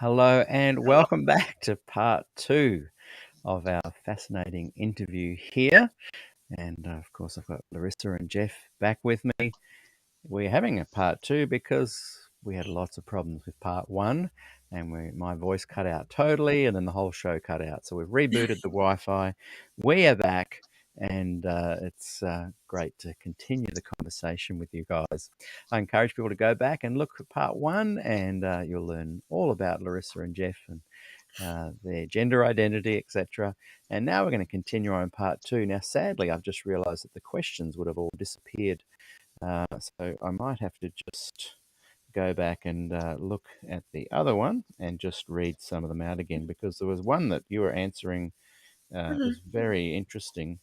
Hello and welcome back to part two of our fascinating interview here. And of course, I've got Larissa and Jeff back with me. We're having a part two because we had lots of problems with part one, and my voice cut out totally, and then the whole show cut out. So we've rebooted the Wi-Fi. We are back, and it's great to continue the conversation with you guys. I encourage people to go back and look at part one, and you'll learn all about Larissa and Jeff and their gender identity, etc. And now we're going to continue on part two. Now, sadly, I've just realised that the questions would have all disappeared. So I might have to just go back and look at the other one and just read some of them out again, because there was one that you were answering. It was very interesting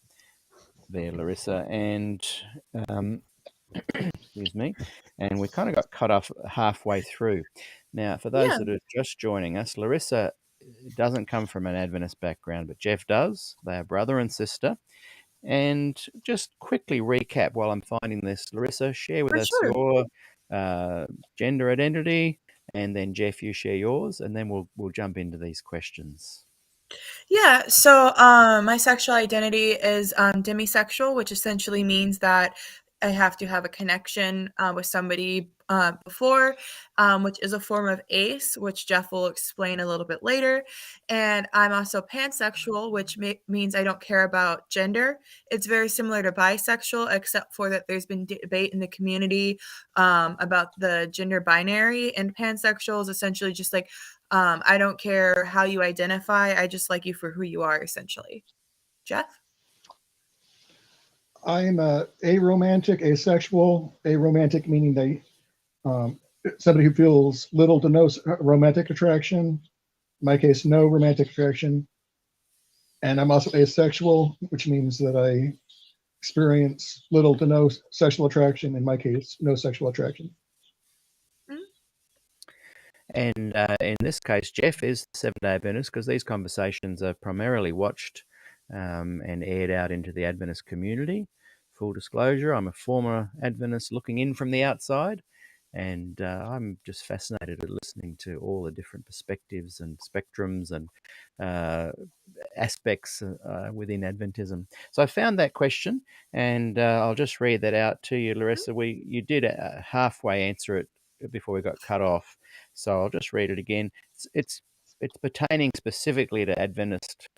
there, Larissa, and excuse me, and we kind of got cut off halfway through. Now, for those Yeah, that are just joining us, Larissa doesn't come from an Adventist background, but Jeff does. They are brother and sister. And just quickly recap while I'm finding this, Larissa, share with for us sure. your gender identity, and then Jeff, you share yours, and then we'll jump into these questions. Yeah, so my sexual identity is demisexual, which essentially means that I have to have a connection with somebody before, which is a form of ACE, which Jeff will explain a little bit later. And I'm also pansexual, which means I don't care about gender. It's very similar to bisexual, except for that there's been debate in the community about the gender binary, and pansexual is essentially just like I don't care how you identify. I just like you for who you are, essentially. Jeff? I'm aromantic, asexual. Aromantic meaning somebody who feels little to no romantic attraction. In my case, no romantic attraction. And I'm also asexual, which means that I experience little to no sexual attraction. In my case, no sexual attraction. And in this case, Jeff is the Seventh-day Adventist, because these conversations are primarily watched and aired out into the Adventist community. Full disclosure, I'm a former Adventist looking in from the outside, and I'm just fascinated at listening to all the different perspectives and spectrums and aspects within Adventism. So I found that question, and I'll just read that out to you, Larissa. You did halfway answer it before we got cut off, so I'll just read it again. It's pertaining specifically to Adventist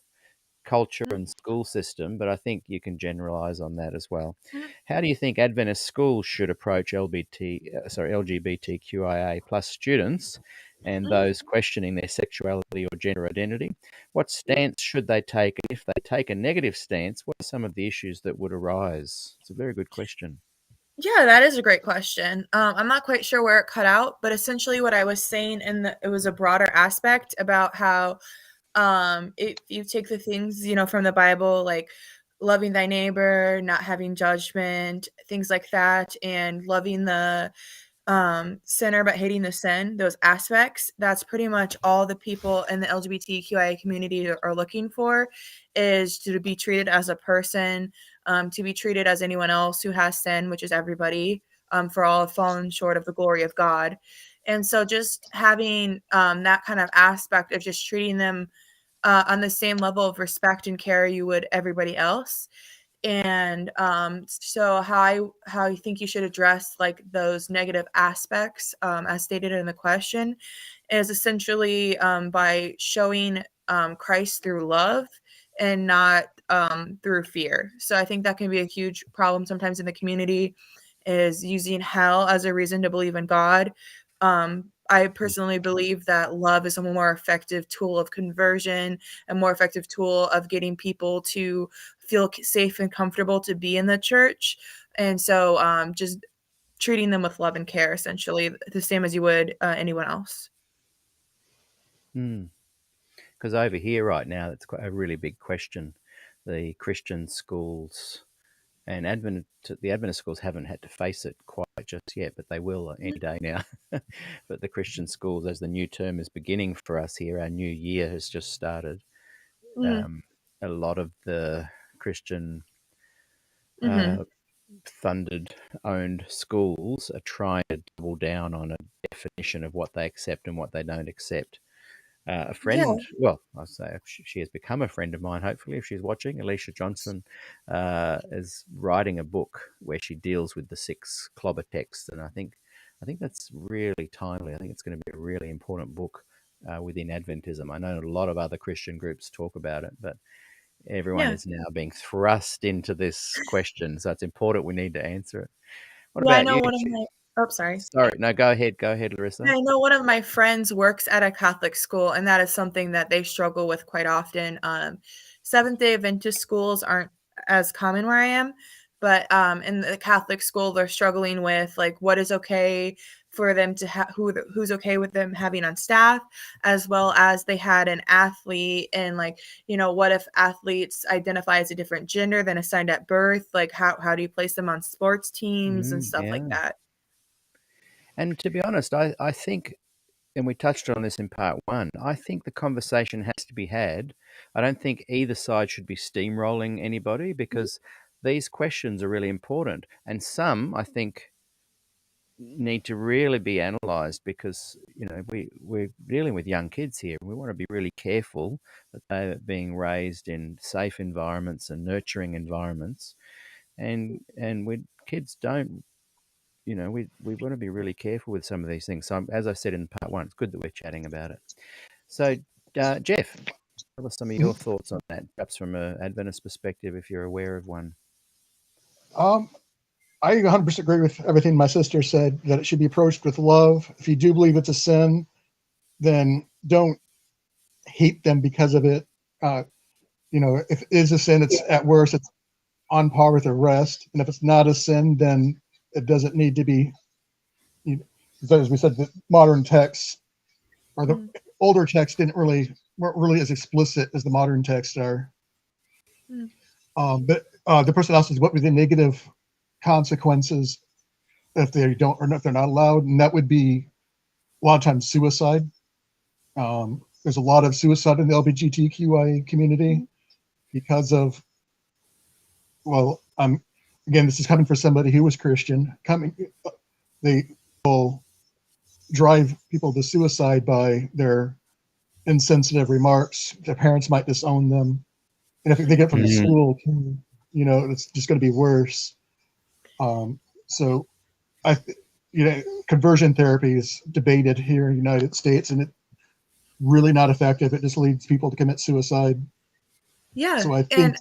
culture and school system, but I think you can generalize on that as well. How do you think Adventist schools should approach LGBTQIA plus students and those questioning their sexuality or gender identity? What stance should they take? And if they take a negative stance, what are some of the issues that would arise? It's a very good question. Yeah, that is a great question. I'm not quite sure where it cut out, but essentially what I was saying it was a broader aspect about how if you take the things, from the Bible, like loving thy neighbor, not having judgment, things like that, and loving the sinner but hating the sin, those aspects, that's pretty much all the people in the LGBTQIA community are looking for, is to be treated as a person, to be treated as anyone else who has sin, which is everybody, for all have fallen short of the glory of God. And so just having that kind of aspect of just treating them on the same level of respect and care you would everybody else. And so how I think you should address like those negative aspects, as stated in the question, is essentially by showing Christ through love and not through fear. So I think that can be a huge problem sometimes in the community, is using hell as a reason to believe in God. I personally believe that love is a more effective tool of conversion, a more effective tool of getting people to feel safe and comfortable to be in the church. And so just treating them with love and care, essentially, the same as you would anyone else. Because over here right now, it's quite a really big question. The Christian schools and the Adventist schools haven't had to face it quite just yet, but they will any day now. But the Christian schools, as the new term is beginning for us here, our new year has just started. Mm-hmm. A lot of the Christian Mm-hmm. funded owned schools are trying to double down on a definition of what they accept and what they don't accept. a friend. Well, I'll say she has become a friend of mine. Hopefully, if she's watching, Alicia Johnson is writing a book where she deals with the 6 clobber texts, and I think that's really timely. I think it's going to be a really important book within Adventism. I know a lot of other Christian groups talk about it, but everyone Yeah. is now being thrust into this question, so it's important. We need to answer it. What Yeah, I about know you? one of my sorry. Sorry, no, go ahead, Larissa. Yeah, I know one of my friends works at a Catholic school, and that is something that they struggle with quite often. Seventh-day Adventist schools aren't as common where I am, but in the Catholic school, they're struggling with like what is okay for them to have, who's okay with them having on staff, as well as they had an athlete, and like, you know, what if athletes identify as a different gender than assigned at birth? Like how do you place them on sports teams and stuff like Yeah. that? And to be honest, I think, and we touched on this in part 1, I think the conversation has to be had. I don't think either side should be steamrolling anybody, because these questions are really important. And some, I think, need to really be analysed, because, you know, we're dealing with young kids here. We want to be really careful that they're being raised in safe environments and nurturing environments. And kids don't, you know, we want to be really careful with some of these things. So, as I said in part 1, it's good that we're chatting about it. So, Jeff, tell us some of your thoughts on that, perhaps from an Adventist perspective, if you're aware of one. I 100% agree with everything my sister said, that it should be approached with love. If you do believe it's a sin, then don't hate them because of it. If it is a sin, it's at worst, it's on par with the rest. And if it's not a sin, then it doesn't need to be. As we said, the modern texts or the older texts weren't really as explicit as the modern texts are. But the person asks, what were the negative consequences if they don't, or if they're not allowed? And that would be a lot of times suicide. There's a lot of suicide in the LGBTQIA community because of, again, this is coming from somebody who was Christian. They will drive people to suicide by their insensitive remarks. Their parents might disown them, and if they get from the school, it's just going to be worse. So, conversion therapy is debated here in the United States, and it's really not effective. It just leads people to commit suicide. Yeah. So I think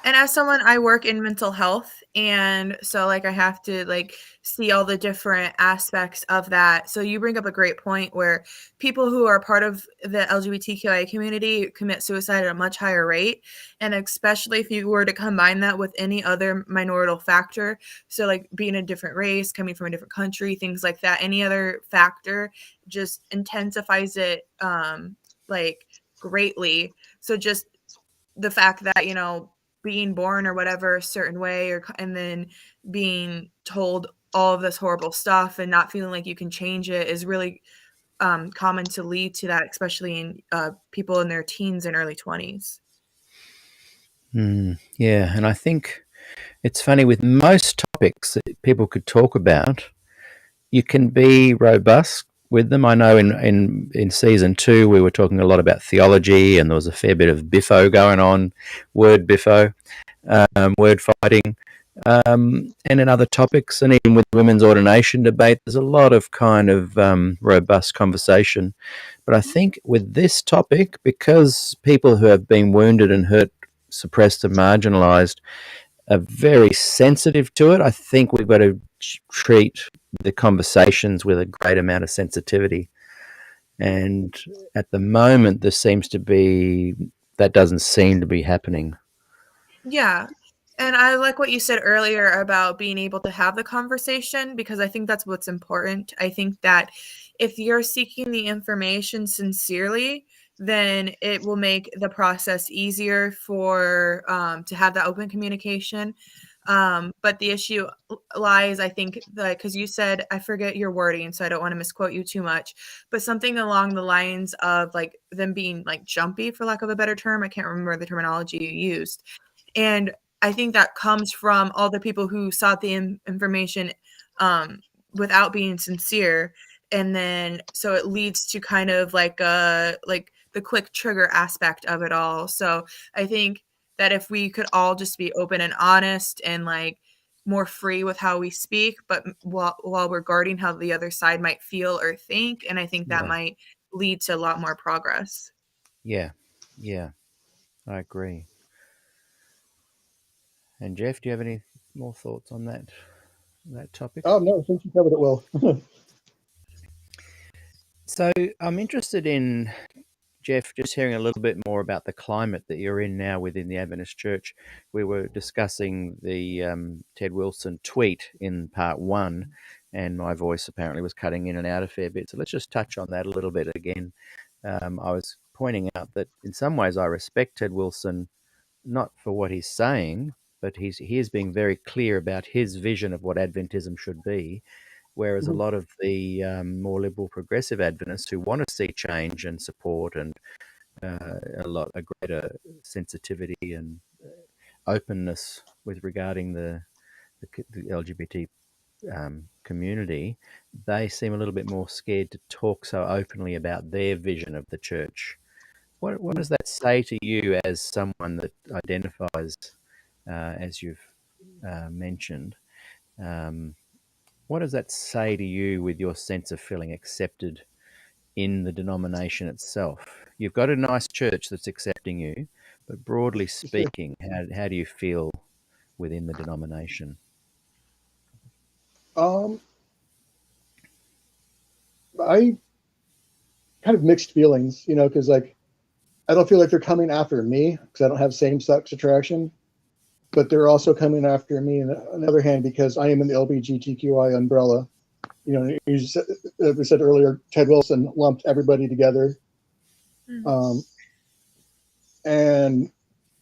and as someone, I work in mental health, and so like I have to like see all the different aspects of that. So you bring up a great point where people who are part of the LGBTQIA community commit suicide at a much higher rate, and especially if you were to combine that with any other minority factor, so like being a different race, coming from a different country, things like that, any other factor just intensifies it like greatly. So just the fact that, being born or whatever a certain way, and then being told all of this horrible stuff and not feeling like you can change it is really common to lead to that, especially in people in their teens and early 20s. Yeah, and I think it's funny, with most topics that people could talk about, you can be robust with them. I know in season 2 we were talking a lot about theology, and there was a fair bit of biffo going on, word biffo, word fighting, and in other topics, and even with women's ordination debate, there's a lot of kind of robust conversation. But I think with this topic, because people who have been wounded and hurt, suppressed and marginalised are very sensitive to it, I think we've got to treat the conversations with a great amount of sensitivity. And at the moment, that doesn't seem to be happening. Yeah. And I like what you said earlier about being able to have the conversation, because I think that's what's important. I think that if you're seeking the information sincerely, then it will make the process easier for to have that open communication. But the issue lies, I think, because you said, I forget your wording, so I don't want to misquote you too much, but something along the lines of like them being like jumpy, for lack of a better term. I can't remember the terminology you used. And I think that comes from all the people who sought the information without being sincere. And then so it leads to kind of like the quick trigger aspect of it all. So I think that if we could all just be open and honest and like more free with how we speak, but while we're guarding how the other side might feel or think, and I think that Right. might lead to a lot more progress. Yeah, I agree. And Jeff, do you have any more thoughts on that topic? Oh, no, I think you covered it well. So I'm interested in, Jeff, just hearing a little bit more about the climate that you're in now within the Adventist Church. We were discussing the Ted Wilson tweet in part 1, and my voice apparently was cutting in and out a fair bit. So let's just touch on that a little bit again. I was pointing out that in some ways I respect Ted Wilson, not for what he's saying, but he is being very clear about his vision of what Adventism should be. Whereas a lot of the more liberal progressive Adventists who want to see change and support and a greater sensitivity and openness with regarding the LGBT community, they seem a little bit more scared to talk so openly about their vision of the church. What does that say to you as someone that identifies, as you've mentioned? What does that say to you with your sense of feeling accepted in the denomination itself? You've got a nice church that's accepting you, but broadly speaking, how do you feel within the denomination? I kind of mixed feelings, because like I don't feel like they're coming after me because I don't have same-sex attraction, but they're also coming after me on the other hand because I am in the LGBTQI umbrella. As we said earlier, Ted Wilson lumped everybody together. And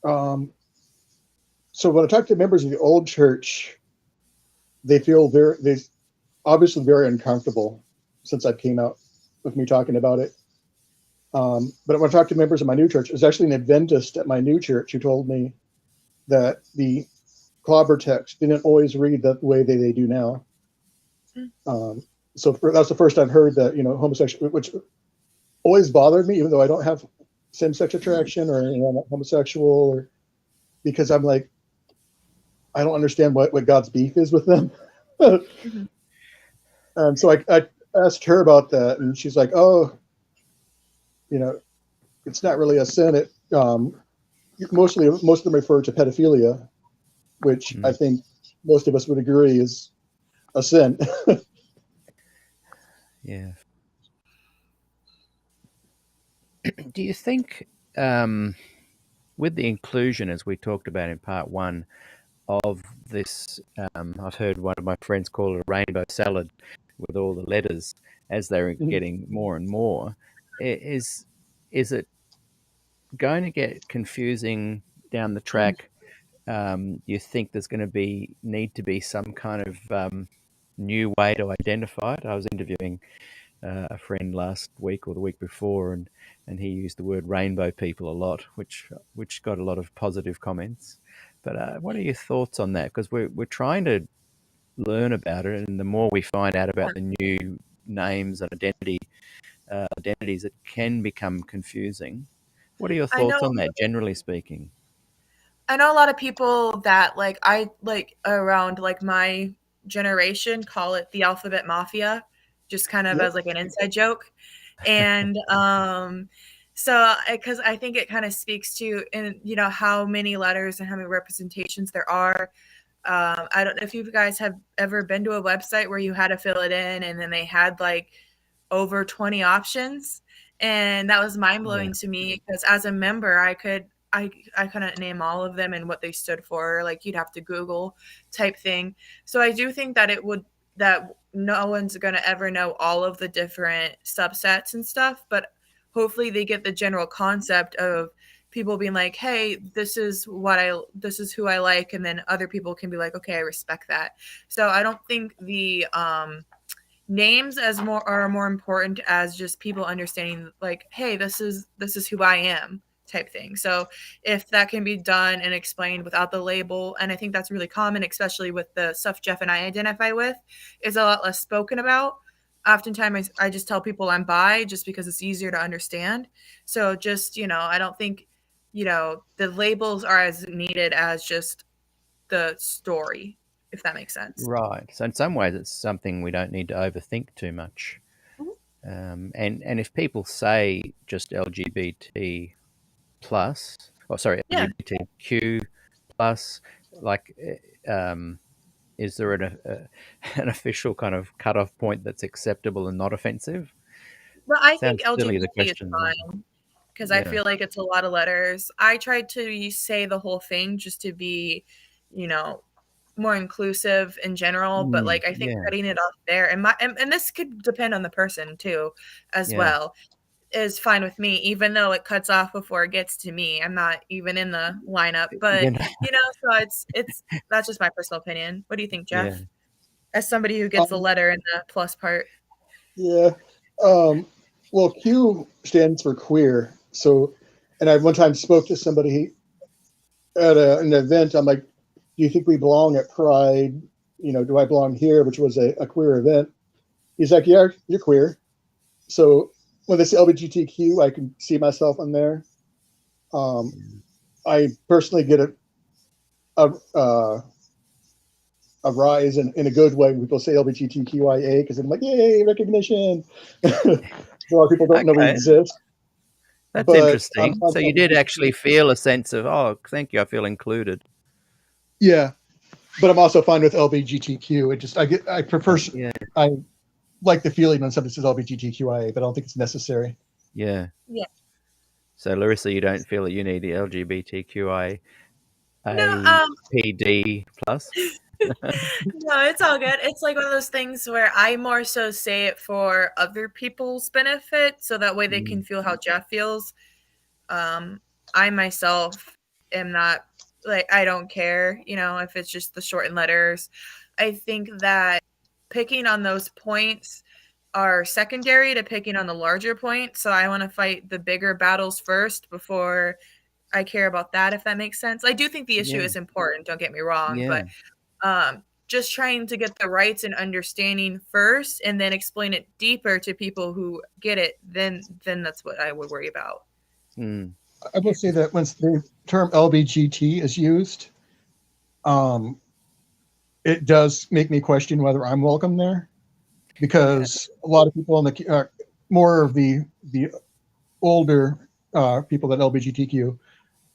so when I talk to members of the old church, they feel they obviously very uncomfortable since I came out with me talking about it. But when I talked to members of my new church, it was actually an Adventist at my new church who told me that the clobber text didn't always read the way they do now. So that's the first I've heard that, homosexual, which always bothered me, even though I don't have same-sex attraction or I'm not homosexual, because I'm like, I don't understand what God's beef is with them. And so I asked her about that, and she's like, oh, it's not really a sin. It most of them refer to pedophilia, which I think most of us would agree is a sin. Yeah. Do you think, with the inclusion, as we talked about in part 1, of this, I've heard one of my friends call it a rainbow salad with all the letters as they're getting more and more, is it going to get confusing down the track? You think there's going to need to be some kind of new way to identify it? I was interviewing a friend last week or the week before, and he used the word rainbow people a lot, which got a lot of positive comments. But what are your thoughts on that? Because we're trying to learn about it, and the more we find out about the new names and identities, it can become confusing. What are your thoughts on that, generally speaking? I know a lot of people that around my generation call it the alphabet mafia, just kind of as like an inside joke. And so because I think it kind of speaks to how many letters and how many representations there are. I don't know if you guys have ever been to a website where you had to fill it in and then they had like over 20 options, and that was mind-blowing to me because as a member I couldn't name all of them and what they stood for. Like you'd have to Google type thing. So I do think that that no one's going to ever know all of the different subsets and stuff, but hopefully they get the general concept of people being like, hey, this is who I like. And then other people can be like, okay, I respect that. So I don't think the names are more important as just people understanding like, hey, this is who I am type thing. So if that can be done and explained without the label, and I think that's really common, especially with the stuff Jeff and I identify with, is a lot less spoken about. oftentimes I just tell people I'm bi just because it's easier to understand. So just, I don't think, the labels are as needed as just the story, if that makes sense. Right. So in some ways, it's something we don't need to overthink too much. And if people say just LGBT plus, Yeah. LGBTQ plus, like, is there an official kind of cutoff point that's acceptable and not offensive? But I think Sounds silly, the LGBT is question. fine because I Yeah. feel like it's a lot of letters. I tried to say the whole thing just to be, you know, more inclusive in general, but like I think Yeah. cutting it off there and this could depend on the person too as Yeah. well is fine with me, even though it cuts off before it gets to me. I'm not even in the lineup, but You know, so it's that's just my personal opinion. What do you think, yeah. Jeff? As somebody who gets the Um, letter in the plus part. yeah. Well, Q stands for queer. So, and I one time spoke to somebody at an event. I'm like, "Do you think we belong at Pride? Do I belong here?" Which was a queer event. He's like, "Yeah, you're queer." So when they say LGBTQ, I can see myself in there. I personally get a a rise in a good way when people say LGBTQIA because I'm like, yay, recognition. A lot of people don't know we Okay. exist. That's But I'm interesting. fine So with you did actually LGBTQ. feel a sense of, oh, thank you, I feel included. Yeah, but I'm also fine with LGBTQ. I prefer Yeah. I like the feeling when somebody says LGBTQIA, but I don't think it's necessary. Yeah. Yeah. So Larissa, you don't feel that you need the LGBTQIA No, PD plus? no, it's all good. It's like one of those things where I more so say it for other people's benefit, so that way they can feel how Jeff feels. I myself am not like I don't care, if it's just the shortened letters. I think that picking on those points are secondary to picking on the larger point. So I want to fight the bigger battles first before I care about that, if that makes sense. I do think the issue Yeah. is important, don't get me wrong, Yeah. but just trying to get the rights and understanding first and then explain it deeper to people who get it, then that's what I would worry about. Mm. I will say that when the term LBGT is used, um, it does make me question whether I'm welcome there, because a lot of people in the more of the older people that LGBTQ,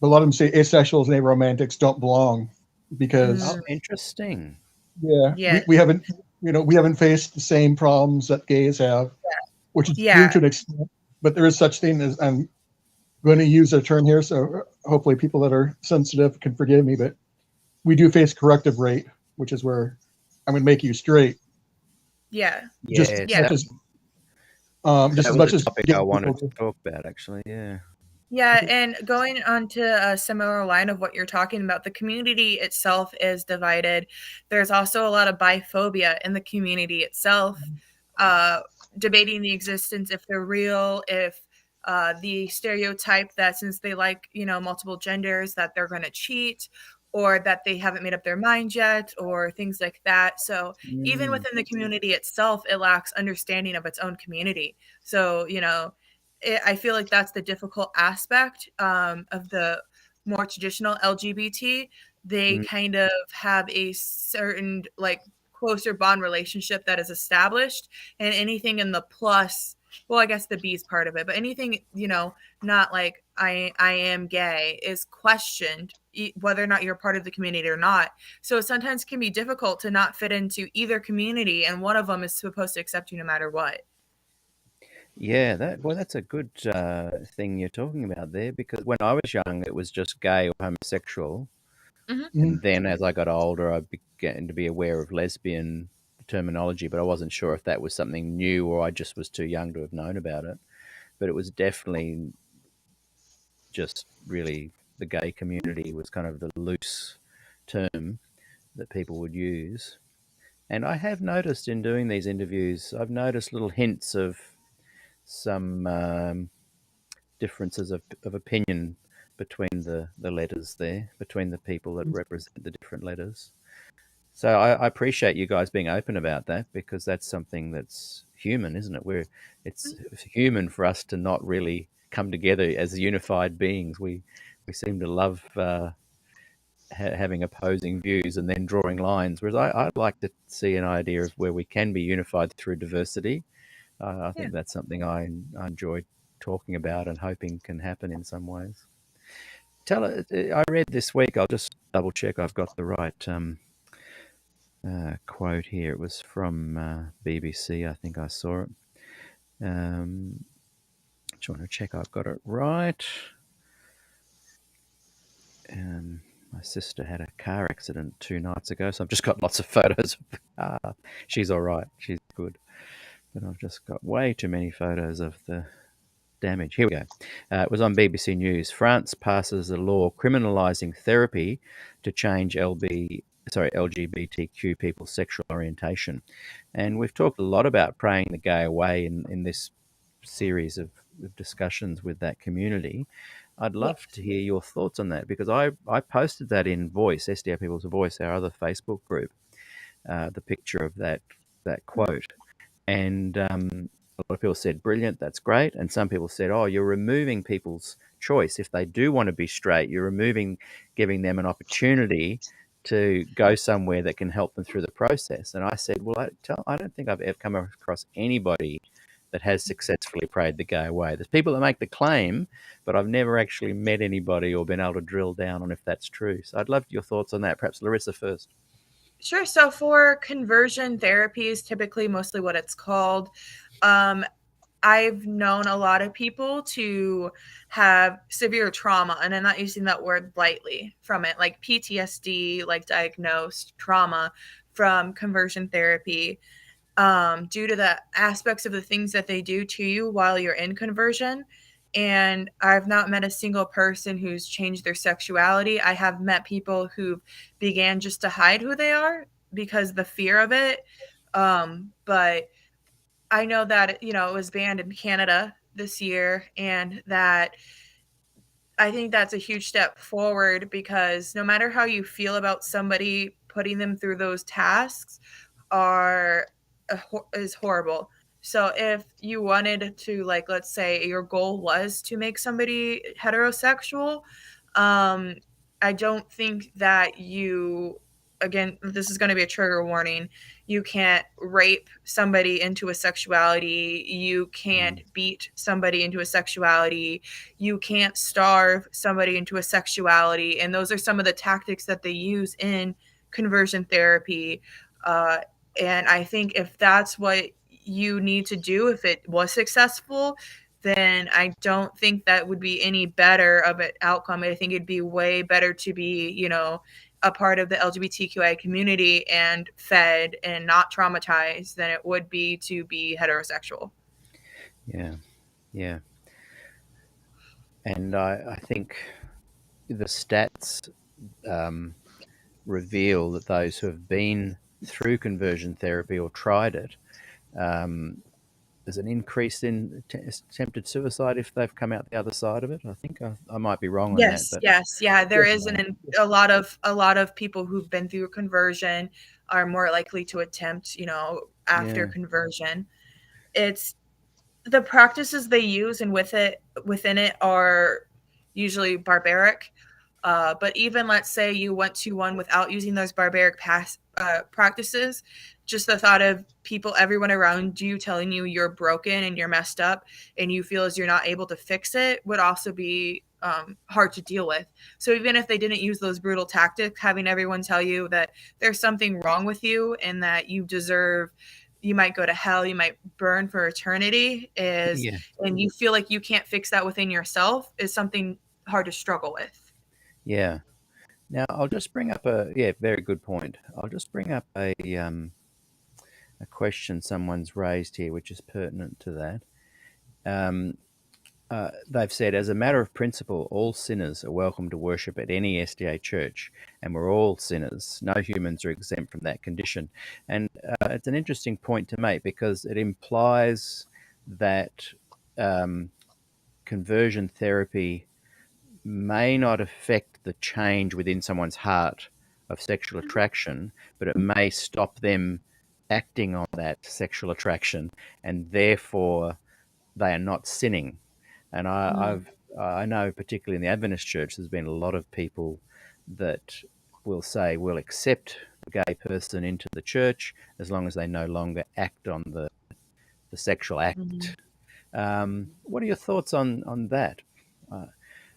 but a lot of them say asexuals and aromantics don't belong Oh, because interesting. Yeah. we haven't we haven't faced the same problems that gays have, which is true Yeah. to an extent. But there is such thing as, I'm going to use a term here, so hopefully people that are sensitive can forgive me, but we do face corrective rate, which is where I'm going to make you straight. Yeah. Just as Yes, Yeah. much as just that as was much a as topic gay I people wanted to do. talk about, actually. Yeah. Yeah, and going on to a similar line of what you're talking about, the community itself is divided. There's also a lot of biphobia in the community itself, uh, debating the existence, if they're real, if the stereotype that since they like, multiple genders, that they're going to cheat or that they haven't made up their mind yet or things like that. So even Mm. within the community itself, it lacks understanding of its own community. So, I feel like that's the difficult aspect of the more traditional LGBT. They Mm. kind of have a certain like closer bond relationship that is established, and anything in the plus, well, I guess the B is part of it, but anything not like I am gay is questioned whether or not you're part of the community or not. So it sometimes can be difficult to not fit into either community, and one of them is supposed to accept you no matter what. Yeah, that's a good thing you're talking about there, because when I was young, it was just gay or homosexual. Hmm. Mhm. And then as I got older, I began to be aware of lesbian terminology, but I wasn't sure if that was something new or I just was too young to have known about it. But it was definitely just really the gay community was kind of the loose term that people would use. And I have noticed in doing these interviews, I've noticed little hints of some differences of opinion between the letters there, between the people that represent the different letters. So I appreciate you guys being open about that, because that's something that's human, isn't it? It's human for us to not really come together as unified beings. We seem to love having opposing views and then drawing lines. Whereas I'd like to see an idea of where we can be unified through diversity. I Yeah. think that's something I enjoy talking about and hoping can happen in some ways. I read this week, I'll just double check I've got the right quote here. It was from BBC, I think I saw it. Just want to check I've got it right. My sister had a car accident 2 nights ago, so I've just got lots of photos of the car. She's all right. She's good. But I've just got way too many photos of the damage. Here we go. It was on BBC News. France passes a law criminalising therapy to change LGBTQ people's sexual orientation. And we've talked a lot about praying the gay away in this series of discussions with that community. I'd love to hear your thoughts on that, because I posted that in Voice, SDA People's Voice, our other Facebook group, the picture of that quote. And a lot of people said, brilliant, that's great. And some people said, oh, you're removing people's choice. If they do want to be straight, you're giving them an opportunity to go somewhere that can help them through the process. And I said, well, I don't think I've ever come across anybody that has successfully prayed the gay away. There's people that make the claim, but I've never actually met anybody or been able to drill down on if that's true. So I'd love your thoughts on that. Perhaps Larissa first. Sure. So for conversion therapy is typically mostly what it's called. I've known a lot of people to have severe trauma, and I'm not using that word lightly, from it, like PTSD, like diagnosed trauma from conversion therapy, due to the aspects of the things that they do to you while you're in conversion. And I've not met a single person who's changed their sexuality. I have met people who began just to hide who they are because the fear of it. But I know that, it was banned in Canada this year, and that I think that's a huge step forward, because no matter how you feel about somebody, putting them through those tasks is horrible. So if you wanted to, like, let's say your goal was to make somebody heterosexual, I don't think that again, this is going to be a trigger warning. You can't rape somebody into a sexuality. You can't beat somebody into a sexuality. You can't starve somebody into a sexuality. And those are some of the tactics that they use in conversion therapy. And I think if that's what you need to do, if it was successful, then I don't think that would be any better of an outcome. I think it'd be way better to be, a part of the LGBTQI community and fed and not traumatized than it would be to be heterosexual. Yeah. Yeah. And I think the stats reveal that those who have been through conversion therapy or tried it, there's an increase in attempted suicide if they've come out the other side of it. I think I might be wrong on that. But Yeah. There is a lot of people who've been through conversion are more likely to attempt, after conversion. It's the practices they use and within it are usually barbaric. But even, let's say you went to one without using those barbaric practices, just the thought of everyone around you telling you you're broken and you're messed up and you feel as you're not able to fix it would also be hard to deal with. So even if they didn't use those brutal tactics, having everyone tell you that there's something wrong with you and that you might go to hell, you might burn for eternity, and you feel like you can't fix that within yourself, is something hard to struggle with. Yeah. Now I'll just bring up very good point. I'll just bring up a question someone's raised here, which is pertinent to that. They've said, as a matter of principle, all sinners are welcome to worship at any SDA church, and we're all sinners. No humans are exempt from that condition. And it's an interesting point to make, because it implies that conversion therapy may not affect the change within someone's heart of sexual attraction, but it may stop them acting on that sexual attraction, and therefore they are not sinning. And I know, particularly in the Adventist church, there's been a lot of people that will say we'll accept a gay person into the church as long as they no longer act on the sexual Mhm. act. What are your thoughts on that? Uh,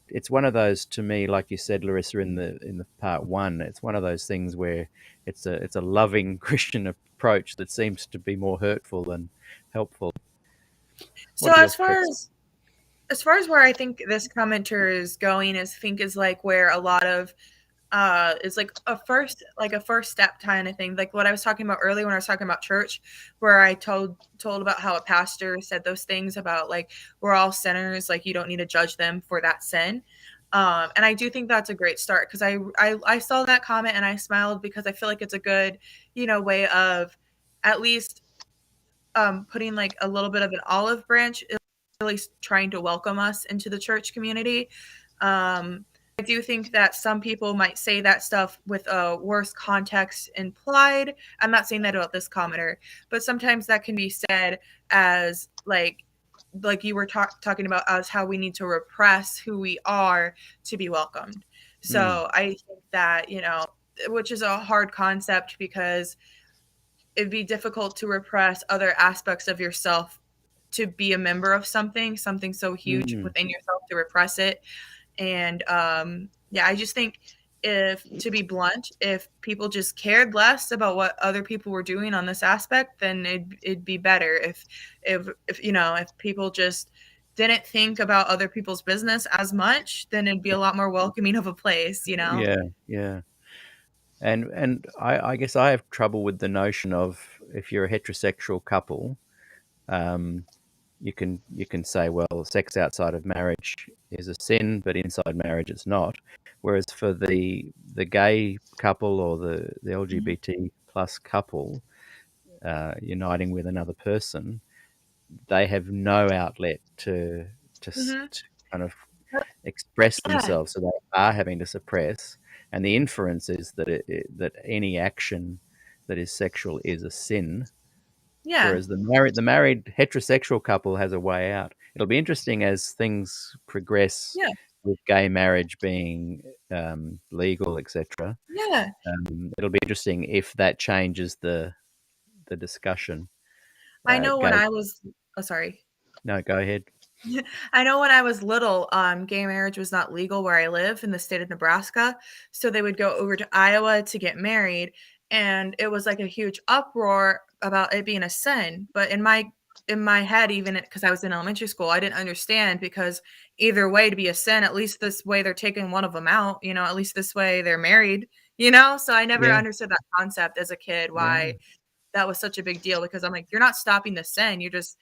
it's one of those, to me, like you said, Larissa, in the part one. It's one of those things where it's a loving Christian approach that seems to be more hurtful than helpful. So What are your as far thoughts? as far as where I think this commenter is going is like where a lot of is like a first step kind of thing, like what I was talking about earlier when I was talking about church, where I told about how a pastor said those things about like we're all sinners, like you don't need to judge them for that sin. And I do think that's a great start, because I saw that comment and I smiled, because I feel like it's a good, way of at least putting like a little bit of an olive branch, at least trying to welcome us into the church community. I do think that some people might say that stuff with a worse context implied. I'm not saying that about this commenter, but sometimes that can be said as like you were talking about, as how we need to repress who we are to be welcomed. Mm, So I think that, which is a hard concept, because it'd be difficult to repress other aspects of yourself to be a member of something so huge mm, within yourself, to repress it. And yeah, I just think, if to be blunt, if people just cared less about what other people were doing on this aspect, then it'd be better. If people just didn't think about other people's business as much, then it'd be a lot more welcoming of a place. yeah, yeah. And I guess I have trouble with the notion of, if you're a heterosexual couple, um, you can say, well, sex outside of marriage is a sin, but inside marriage it's not. Whereas for the gay couple, or the Mhm. LGBT plus couple, uniting with another person, they have no outlet Mhm. to kind of express Yeah. themselves, so they are having to suppress. And the inference is that that any action that is sexual is a sin, Yeah. whereas the married heterosexual couple has a way out. It'll be interesting as things progress Yeah. with gay marriage being legal, etc. Yeah. It'll be interesting if that changes the discussion. I know when Gay, I was oh, sorry. no, go ahead. I know when I was little, gay marriage was not legal where I live in the state of Nebraska. So they would go over to Iowa to get married, and it was like a huge uproar about it being a sin. But in my head, even because I was in elementary school, I didn't understand, because either way, to be a sin, at least this way they're taking one of them out, at least this way they're married. So I never Yeah, understood that concept as a kid, yeah, why that was such a big deal, because I'm like, you're not stopping the sin, you're just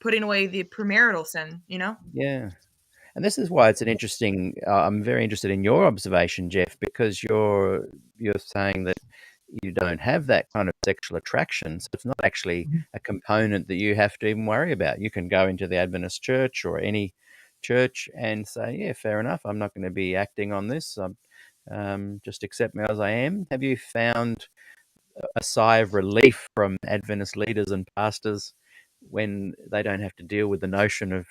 putting away the premarital sin. yeah. And this is why it's an interesting. I'm very interested in your observation, Jeff, because you're saying that you don't have that kind of sexual attraction, so it's not actually Mhm. a component that you have to even worry about. You can go into the Adventist church or any church and say, "Yeah, fair enough. I'm not going to be acting on this. Just accept me as I am." Have you found a sigh of relief from Adventist leaders and pastors when they don't have to deal with the notion of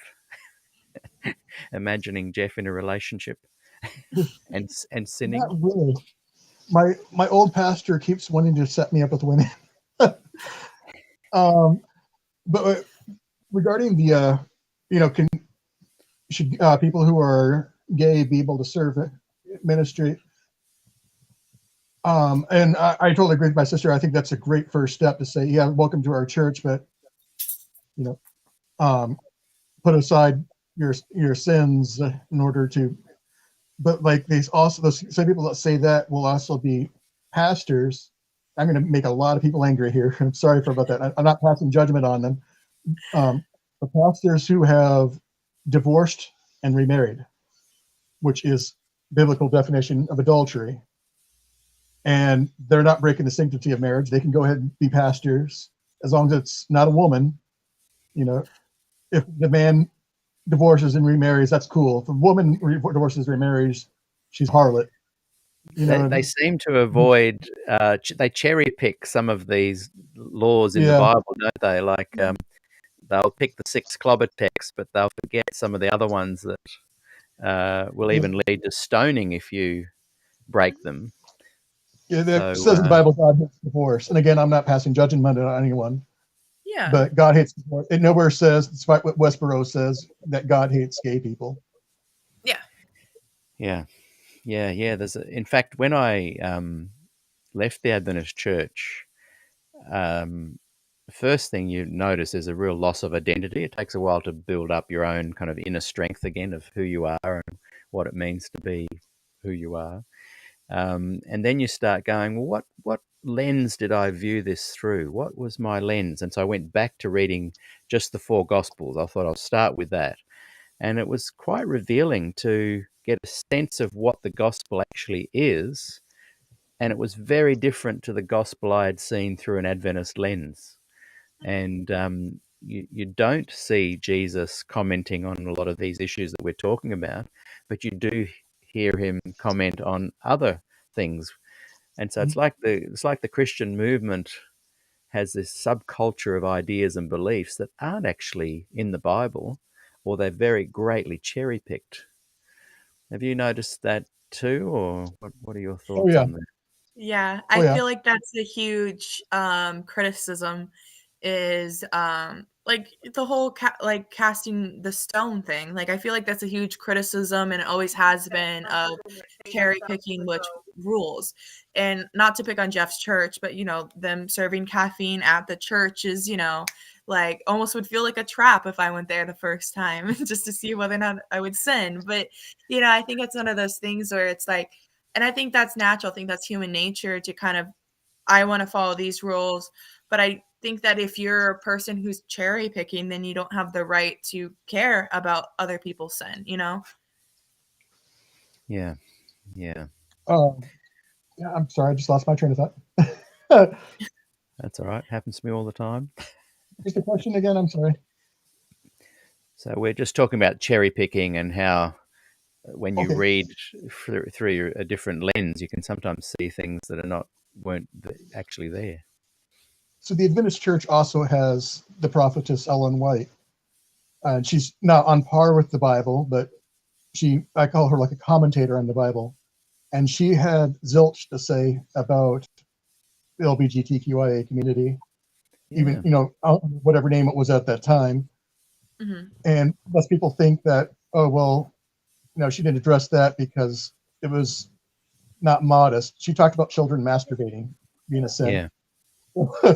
imagining Jeff in a relationship and Not sinning? really. My old pastor keeps wanting to set me up with women. um, but regarding the, can should people who are gay be able to serve ministry? And I totally agree with my sister. I think that's a great first step to say, yeah, welcome to our church, but you know, um, put aside your sins in order to. But like those some people that say that will also be pastors. I'm going to make a lot of people angry here. I'm sorry about that. I'm not passing judgment on them. The pastors who have divorced and remarried, which is biblical definition of adultery, and they're not breaking the sanctity of marriage, they can go ahead and be pastors as long as it's not a woman. You know, if the man divorces and remarries, that's cool. If a woman divorces and remarries, she's harlot. They seem to avoid. They cherry pick some of these laws in the yeah, Bible, don't they? Like they'll pick the 6 clobber texts, but they'll forget some of the other ones that will even lead to stoning if you break them. yeah. So It says in the Bible, God hates divorce. And again, I'm not passing judgment on anyone, Yeah. but God hates divorce. It nowhere says, despite what Westboro says, that God hates gay people. Yeah. yeah. In fact, when I left the Adventist church, the first thing you notice is a real loss of identity. It takes a while to build up your own kind of inner strength again of who you are and what it means to be who you are. And then you start going, well, what lens did I view this through? What was my lens? And so I went back to reading just the 4 Gospels. I thought I'll start with that. And it was quite revealing to get a sense of what the gospel actually is. And it was very different to the gospel I had seen through an Adventist lens. And you don't see Jesus commenting on a lot of these issues that we're talking about, but you do hear him comment on other things. And so it's like the Christian movement has this subculture of ideas and beliefs that aren't actually in the Bible, or they're very greatly cherry picked. Have you noticed that too, or what are your Oh, thoughts yeah. on that? Yeah, Oh, I yeah. feel like that's a huge criticism is like the whole like casting the stone thing. Like I feel like that's a huge criticism and it always has been of cherry picking which rules. And not to pick on Jeff's church, but them serving caffeine at the church is, like almost would feel like a trap if I went there the first time just to see whether or not I would sin. But I think it's one of those things where it's like, and I think that's natural. I think that's human nature to kind of, I want to follow these rules. But I think that if you're a person who's cherry picking, then you don't have the right to care about other people's sin, Yeah. Yeah, I'm sorry, I just lost my train of thought. That's all right. Happens to me all the time. What's the question again? I'm sorry. So we're just talking about cherry picking and how when you Okay. read through a different lens, you can sometimes see things that weren't actually there. So the Adventist Church also has the prophetess Ellen White. And she's not on par with the Bible, but I call her like a commentator on the Bible. And she had zilch to say about the LGBTQIA community, even, whatever name it was at that time. Mm-hmm. And most people think that, oh, well, she didn't address that because it was not modest. She talked about children masturbating being a sin. Yeah.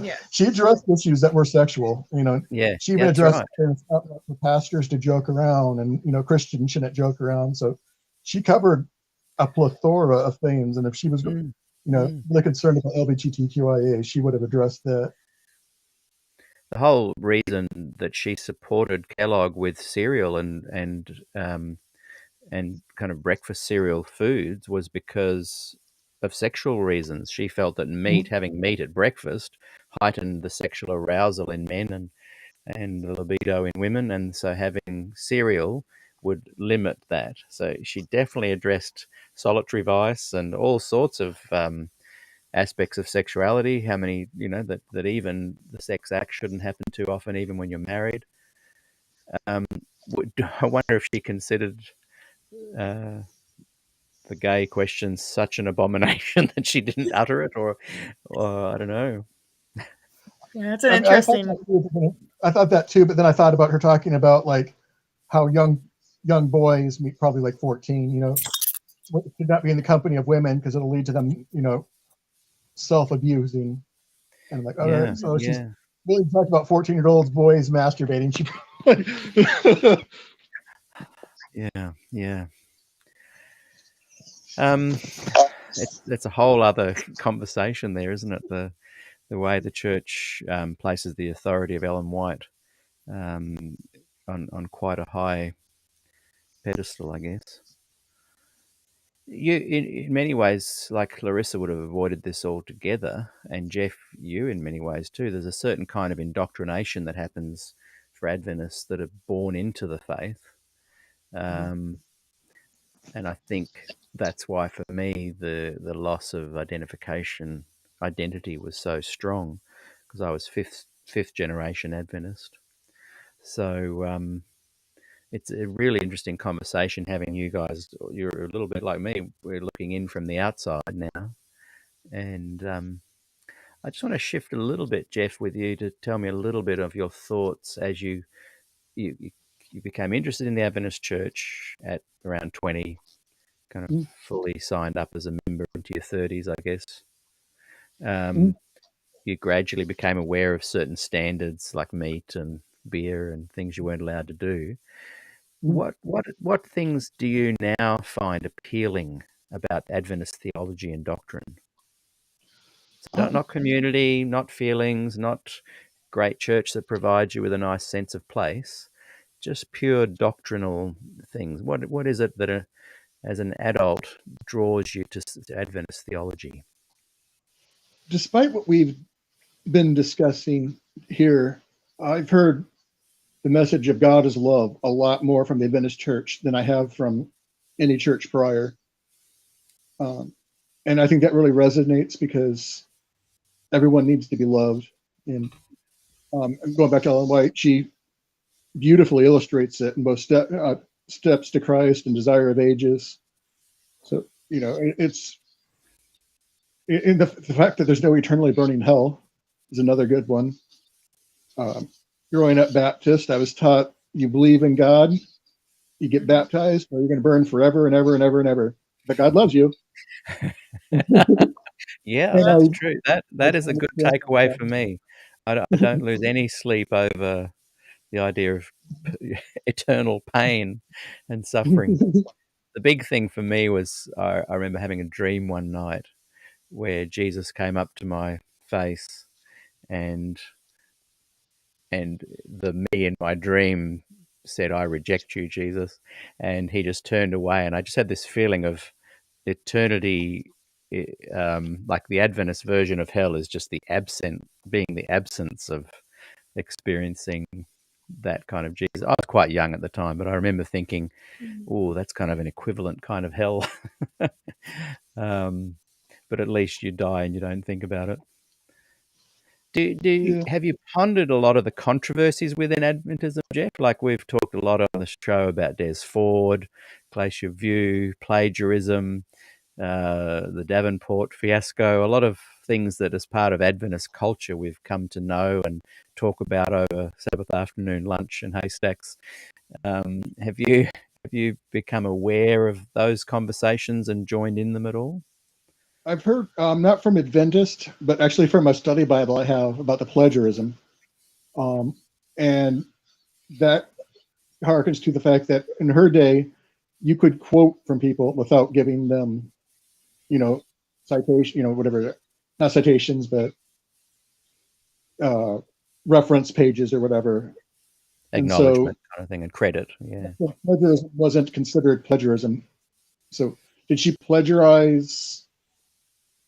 Yeah. She addressed issues that were sexual. Yeah. She even That's addressed right. for pastors to joke around, and Christians shouldn't joke around. So she covered a plethora of things. And if she was, really concerned about LGBTQIA, she would have addressed that. The whole reason that she supported Kellogg with cereal and kind of breakfast cereal foods was because of sexual reasons. She felt that having meat at breakfast, heightened the sexual arousal in men and the libido in women, and so having cereal would limit that. So she definitely addressed solitary vice and all sorts of aspects of sexuality. How many, that even the sex act shouldn't happen too often, even when you're married. I wonder if she considered the gay question such an abomination that she didn't utter it, or I don't know. Yeah, it's an interesting. I thought that too, but then I thought about her talking about like how young boys, probably like 14, should not be in the company of women because it'll lead to them, self-abusing. And I'm like, all right, so she's really talking about 14-year-olds boys masturbating. Yeah. It's a whole other conversation there, isn't it? The way the church places the authority of Ellen White on quite a high pedestal, I guess. You, in many ways, like Larissa would have avoided this altogether, and Jeff, you in many ways too. There's a certain kind of indoctrination that happens for Adventists that are born into the faith. And I think that's why for me the loss of identity was so strong, because I was fifth generation Adventist. So it's a really interesting conversation having you guys. You're a little bit like me. We're looking in from the outside now, and I just want to shift a little bit, Jeff, with you to tell me a little bit of your thoughts as you, you you became interested in the Adventist Church at around 20, kind of Mm, fully signed up as a member into your 30s, I guess. mm, You gradually became aware of certain standards like meat and beer and things you weren't allowed to do. mm. What things do you now find appealing about Adventist theology and doctrine? So Um, not community, not feelings, not great church that provides you with a nice sense of place, just pure doctrinal things. What is it that as an adult draws you to Adventist theology? Despite what we've been discussing here, I've heard the message of God is love a lot more from the Adventist Church than I have from any church prior. Um, and I think that really resonates because everyone needs to be loved. And going back to Ellen White, she beautifully illustrates it in both Steps to Christ and Desire of Ages. So, it's in the fact that there's no eternally burning hell is another good one. Um, Growing up Baptist, I was taught you believe in God, you get baptized, or you're going to burn forever and ever and ever and ever. But God loves you. Yeah, And Yeah. that's I, true. That is a good takeaway for me. I don't lose any sleep over the idea of eternal pain and suffering. The big thing for me was I remember having a dream one night where Jesus came up to my face, and the me in my dream said, "I reject you, Jesus," and he just turned away, and I just had this feeling of eternity. Like the Adventist version of hell is just being the absence of experiencing that kind of Jesus. I was quite young at the time, but I remember thinking, oh, that's kind of an equivalent kind of hell. um, but at least you die and you don't think about it. yeah, Have you pondered a lot of the controversies within Adventism, Jeff? Like we've talked a lot on the show about Des Ford, Glacier View, plagiarism, the Davenport fiasco, a lot of things that as part of Adventist culture we've come to know and talk about over Sabbath afternoon lunch and haystacks. Have you become aware of those conversations and joined in them at all? I've heard, not from Adventist, but actually from a study Bible I have about the plagiarism. Um, and that harkens to the fact that in her day, you could quote from people without giving them, citation, whatever, not citations, but uh, reference pages or whatever. And so Acknowledgement kind of thing and credit. Yeah. plagiarism wasn't considered plagiarism. So did she plagiarize?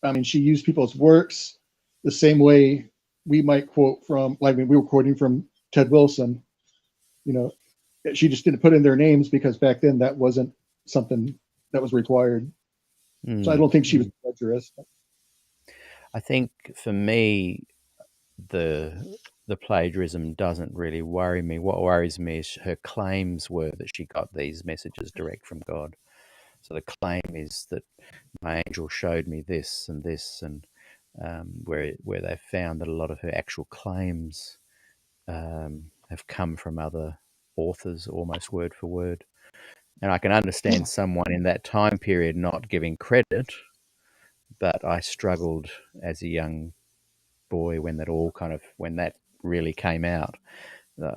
I mean, she used people's works the same way we might quote from, like when we were quoting from Ted Wilson. You know, she just didn't put in their names because back then that wasn't something that was required. So I Mm. don't think she was a plagiarist. I think for me, the plagiarism doesn't really worry me. What worries me is her claims were that she got these messages direct from God. So the claim is that my angel showed me this and this, and where they found that a lot of her actual claims have come from other authors, almost word for word. And I can understand someone in that time period not giving credit, but I struggled as a young boy when that really came out.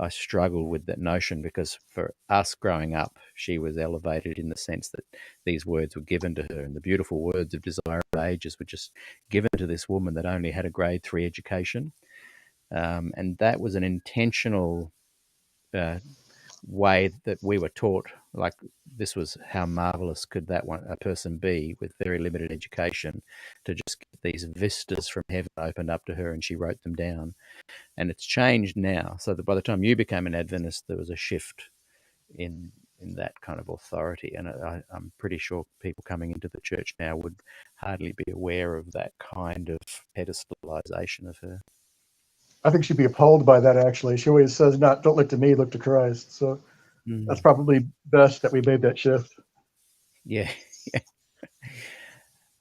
I struggled with that notion because for us growing up, she was elevated in the sense that these words were given to her, and the beautiful words of Desire of Ages were just given to this woman that only had a grade 3 education. And that was an intentional uh, way that we were taught, like this was how marvelous could a person be with very limited education, to just get these vistas from heaven opened up to her and she wrote them down. And it's changed now, so that by the time you became an Adventist there was a shift in in that kind of authority. And I'm pretty sure people coming into the church now would hardly be aware of that kind of pedestalization of her. I think she'd be appalled by that, actually. She always says, don't look to me, look to Christ. So that's probably best that we made that shift. Yeah.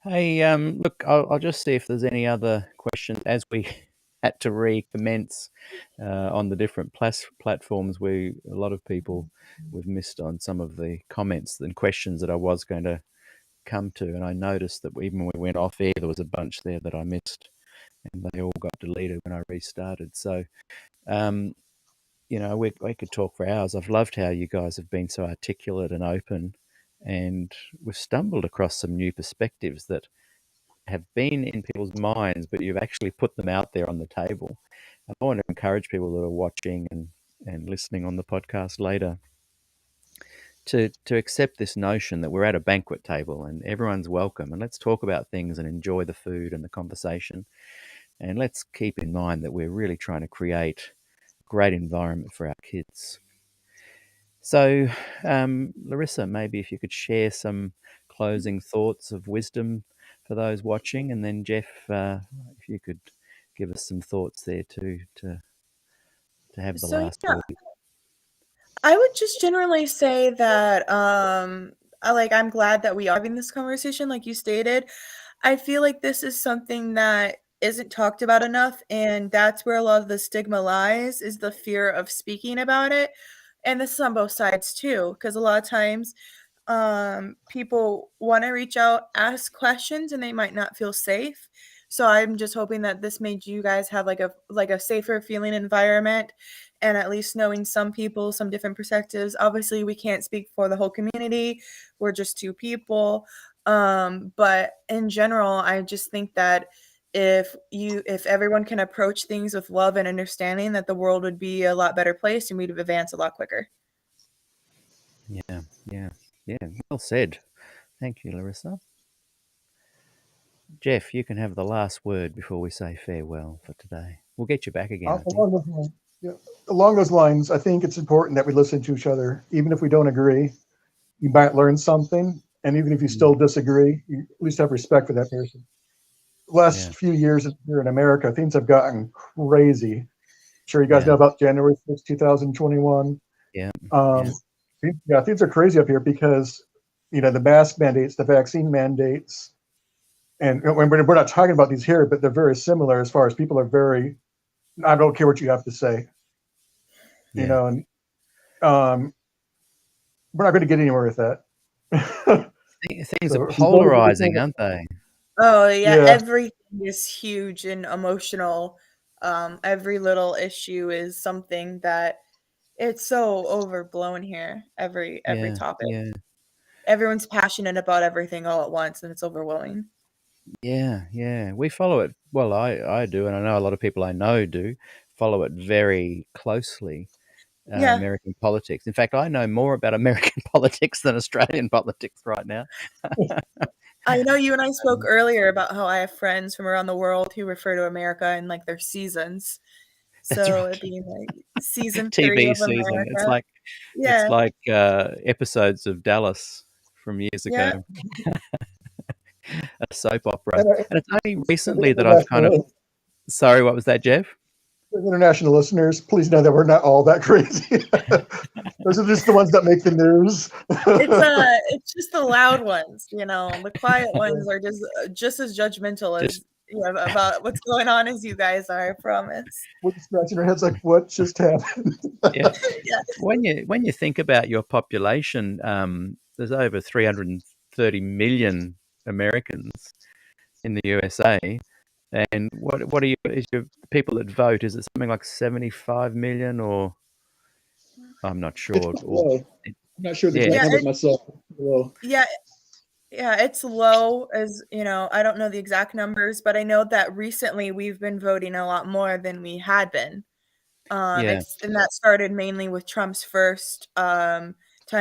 Hey, look, I'll just see if there's any other questions as we had to recommence on the different platforms. A lot of people, we've missed on some of the comments and questions that I was going to come to, and I noticed that even when we went off air, there was a bunch there that I missed, and they all got deleted when I restarted. So, we could talk for hours. I've loved how you guys have been so articulate and open, and we've stumbled across some new perspectives that have been in people's minds, but you've actually put them out there on the table. And I want to encourage people that are watching and listening on the podcast later to accept this notion that we're at a banquet table and everyone's welcome, and let's talk about things and enjoy the food and the conversation. And let's keep in mind that we're really trying to create a great environment for our kids. So, Larissa, maybe if you could share some closing thoughts of wisdom for those watching, and then Jeff, if you could give us some thoughts there too to have the last word. I would just generally say that I'm glad that we are having this conversation, like you stated. I feel like this is something that isn't talked about enough, and that's where a lot of the stigma lies, is the fear of speaking about it. And this is on both sides too, because a lot of times people want to reach out, ask questions, and they might not feel safe. So I'm just hoping that this made you guys have like a safer feeling environment, and at least knowing some people, some different perspectives. Obviously, we can't speak for the whole community. We're just two people. But in general, I just think that if everyone can approach things with love and understanding, that the world would be a lot better place and we'd advance a lot quicker. Yeah. Well said. Thank you, Larissa. Jeff, you can have the last word before we say farewell for today. We'll get you back again. Along those lines, I think it's important that we listen to each other, even if we don't agree. You might learn something, and even if you still disagree, you at least have respect for that person. Last few years here in America, things have gotten crazy. I'm sure you guys know about January 6, 2021. Things are crazy up here because, the mask mandates, the vaccine mandates, and we're not talking about these here, but they're very similar as far as people are very, I don't care what you have to say, and we're not going to get anywhere with that. Things are polarizing, aren't they? Oh yeah, everything is huge and emotional. Every little issue is something that it's so overblown here. Every topic. Yeah. Everyone's passionate about everything all at once, and it's overwhelming. Yeah. We follow it. Well, I do, and I know a lot of people I know do follow it very closely. American politics. In fact, I know more about American politics than Australian politics right now. I know you and I spoke earlier about how I have friends from around the world who refer to America in like their seasons. So it'd be like season TV 3 of season. America. It's like episodes of Dallas from years ago. A soap opera. And it's only recently that I've kind of... Sorry, what was that, Jeff? International listeners, please know that we're not all that crazy. Those are just the ones that make the news. It's just the loud ones, the quiet ones are just as judgmental as about what's going on as you guys are, I promise. We're scratching our heads like, what just happened? When you think about your population, there's over 330 million Americans in the USA. And what is your people that vote? Is it something like 75 million, or I'm not sure. I'm not sure the exact number myself. Low. Yeah, it's low. As I don't know the exact numbers, but I know that recently we've been voting a lot more than we had been. And that started mainly with Trump's first time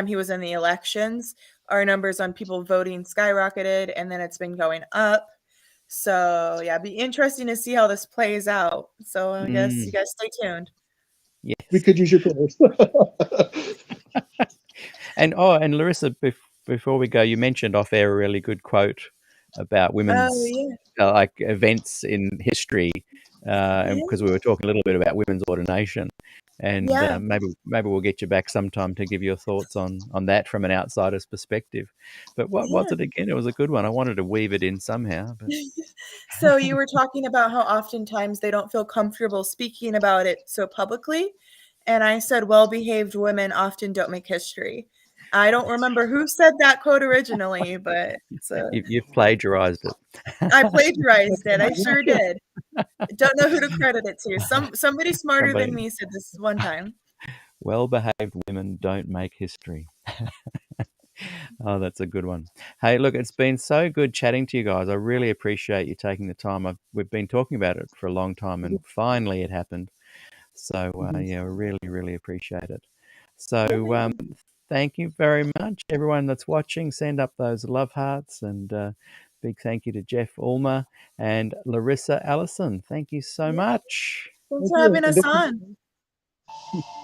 he was in the elections. Our numbers on people voting skyrocketed, and then it's been going up. So it'd be interesting to see how this plays out. So I guess you guys stay tuned. Yes. We could use your prayers. And Larissa, before we go, you mentioned off air a really good quote about Oh women's yeah, like events in history, and yeah, because we were talking a little bit about women's ordination, and yeah, maybe we'll get you back sometime to give your thoughts on that from an outsider's perspective. But what was yeah. it again? It was a good one. I wanted to weave it in somehow, but So you were talking about how oftentimes they don't feel comfortable speaking about it so publicly. And I said, well-behaved women often don't make history. I don't remember who said that quote originally, but you've plagiarized it. I plagiarized it. I sure did. Don't know who to credit it to. Somebody smarter than Somebody. me said this one time. Well-behaved women don't make history. Oh, that's a good one. Hey, look, it's been so good chatting to you guys. I really appreciate you taking the time. We've been talking about it for a long time, and finally it happened. So, yeah, we really, really appreciate it. So, thank you very much, everyone that's watching. Send up those love hearts, and big thank you to Jeff Ulmer and Larissa Allison. Thank you so Yeah. much. Thanks Thank for you. having And us on.